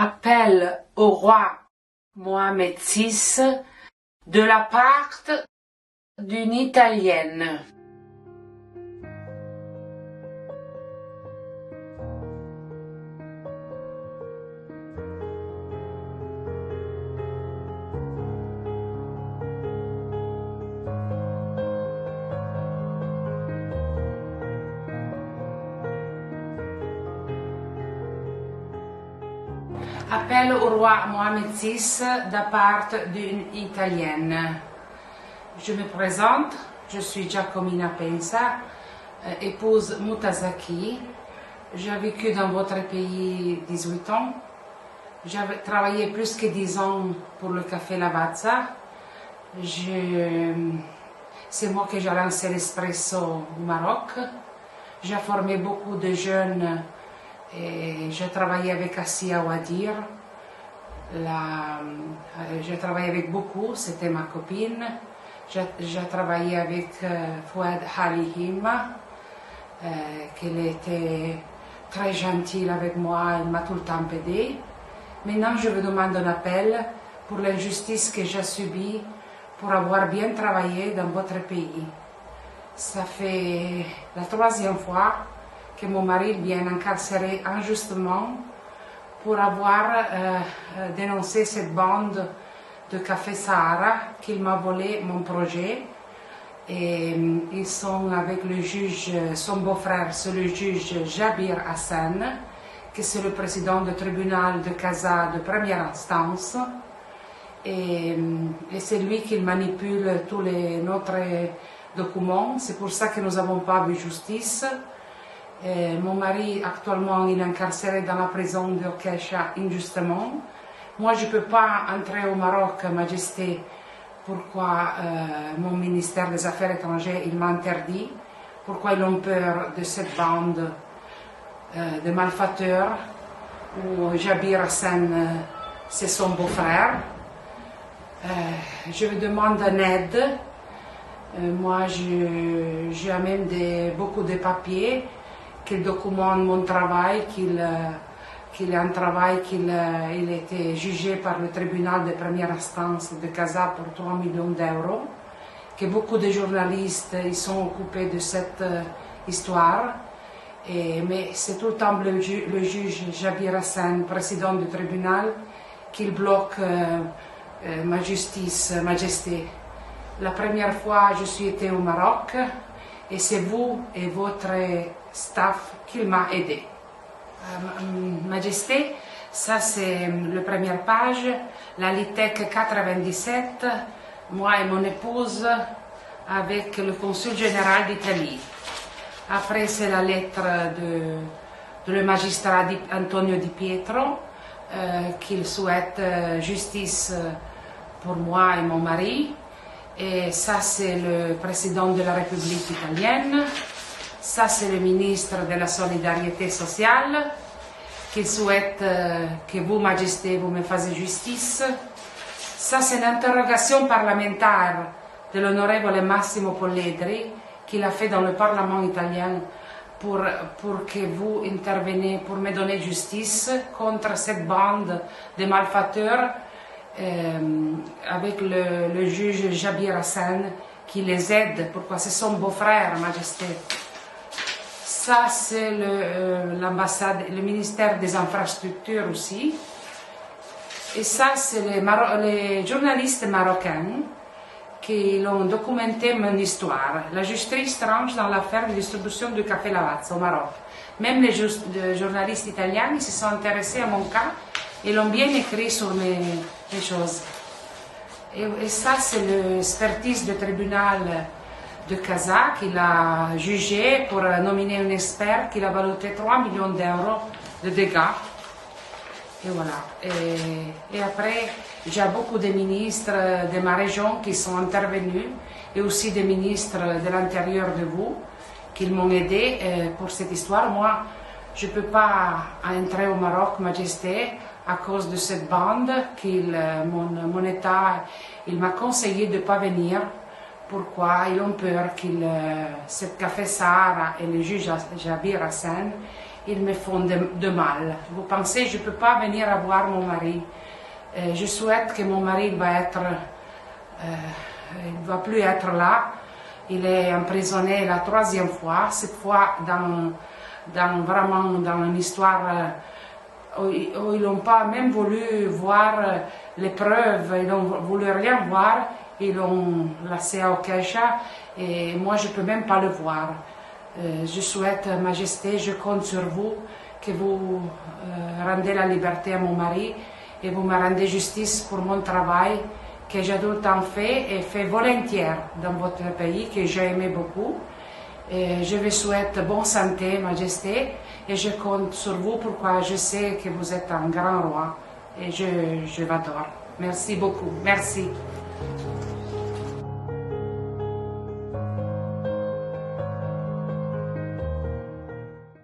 Appel au roi Mohamed VI de la part d'une Italienne. Appel au roi Mohamed VI de la part d'une Italienne. Je me présente, je suis Giacomina Pensa, épouse Mutazaki. J'ai vécu dans votre pays 18 ans. J'ai travaillé plus que 10 ans pour le café Lavazza. C'est moi que j'ai lancé l'espresso au Maroc. J'ai formé beaucoup de jeunes et j'ai travaillé avec Assia Ouadir. J'ai travaillé avec beaucoup, c'était ma copine. J'ai travaillé avec Fouad Halihima, qu'elle était très gentille avec moi, elle m'a tout le temps aidé. Maintenant, je vous demande un appel pour l'injustice que j'ai subie pour avoir bien travaillé dans votre pays. Ça fait la 3e fois que mon mari vient incarcéré injustement pour avoir dénoncé cette bande de Café Sahara qu'il m'a volé mon projet. Et ils sont avec le juge, son beau-frère, c'est le juge Jabir Hassan, qui c'est le président du tribunal de Casa de première instance. Et c'est lui qui manipule tous notre documents. C'est pour ça que nous n'avons pas vu justice. Mon mari, actuellement, il est incarcéré dans la prison de Kesha injustement. Moi, je ne peux pas entrer au Maroc, Majesté. Pourquoi mon ministère des Affaires étrangères, il m'a interdit? Pourquoi ils ont peur de cette bande de malfaiteurs où Jabir Hassan, c'est son beau-frère? Je me demande une aide. Moi, j'ai même beaucoup de papiers qui documentent mon travail, qu'il est un travail il était jugé par le tribunal de première instance de Casa pour 3 millions d'euros, que beaucoup de journalistes ils sont occupés de cette histoire. Mais c'est tout le temps le juge Jabir Hassan, président du tribunal, qui bloque ma justice, Majesté. La première fois, je suis été au Maroc et c'est vous et votre staff qui m'a aidé. Majesté, ça c'est la première page, la Litec 97, moi et mon épouse avec le consul général d'Italie. Après c'est la lettre de le magistrat Antonio Di Pietro qu'il souhaite justice pour moi et mon mari. Et ça c'est le président de la République italienne. Ça, c'est le ministre de la Solidarité sociale qui souhaite que vous, Majesté, vous me fassiez justice. Ça, c'est une interrogation parlementaire de l'honorable Massimo Polledri qu'il a fait dans le Parlement italien pour que vous interveniez, pour me donner justice contre cette bande de malfaiteurs avec le juge Jabir Hassan qui les aide. Pourquoi? C'est son beau-frère, Majesté. Ça, c'est l'ambassade, le ministère des infrastructures aussi. Et ça, c'est les journalistes marocains qui l'ont documenté mon histoire. La justice tranche dans l'affaire de distribution du café Lavazza au Maroc. Même les journalistes italiens ils se sont intéressés à mon cas et l'ont bien écrit sur mes choses. Et ça, c'est l'expertise du tribunal de Casa qu'il a jugé pour nominer un expert qui a valuté 3 millions d'euros de dégâts. Et voilà. Et après, j'ai beaucoup de ministres de ma région qui sont intervenus et aussi des ministres de l'intérieur de vous qui m'ont aidé pour cette histoire. Moi, je ne peux pas entrer au Maroc, Majesté, à cause de cette bande. Mon État il m'a conseillé de ne pas venir. Pourquoi? Ils ont peur que ce café Sahara et le juge Jabir Hassan ils me font de mal. Vous pensez, je ne peux pas venir voir mon mari. Je souhaite que mon mari il va plus être là. Il est emprisonné la 3e fois, cette fois vraiment dans une histoire où ils n'ont pas même voulu voir les preuves, ils n'ont voulu rien voir, ils l'ont laissé au Kesha et moi je ne peux même pas le voir. Je souhaite, Majesté, je compte sur vous, que vous rendez la liberté à mon mari et vous me rendez justice pour mon travail que j'ai tout le temps fait et fait volontiers dans votre pays, que j'ai aimé beaucoup. Et je vous souhaite bonne santé, Majesté, et je compte sur vous pourquoi je sais que vous êtes un grand roi et je l'adore. Merci beaucoup. Merci.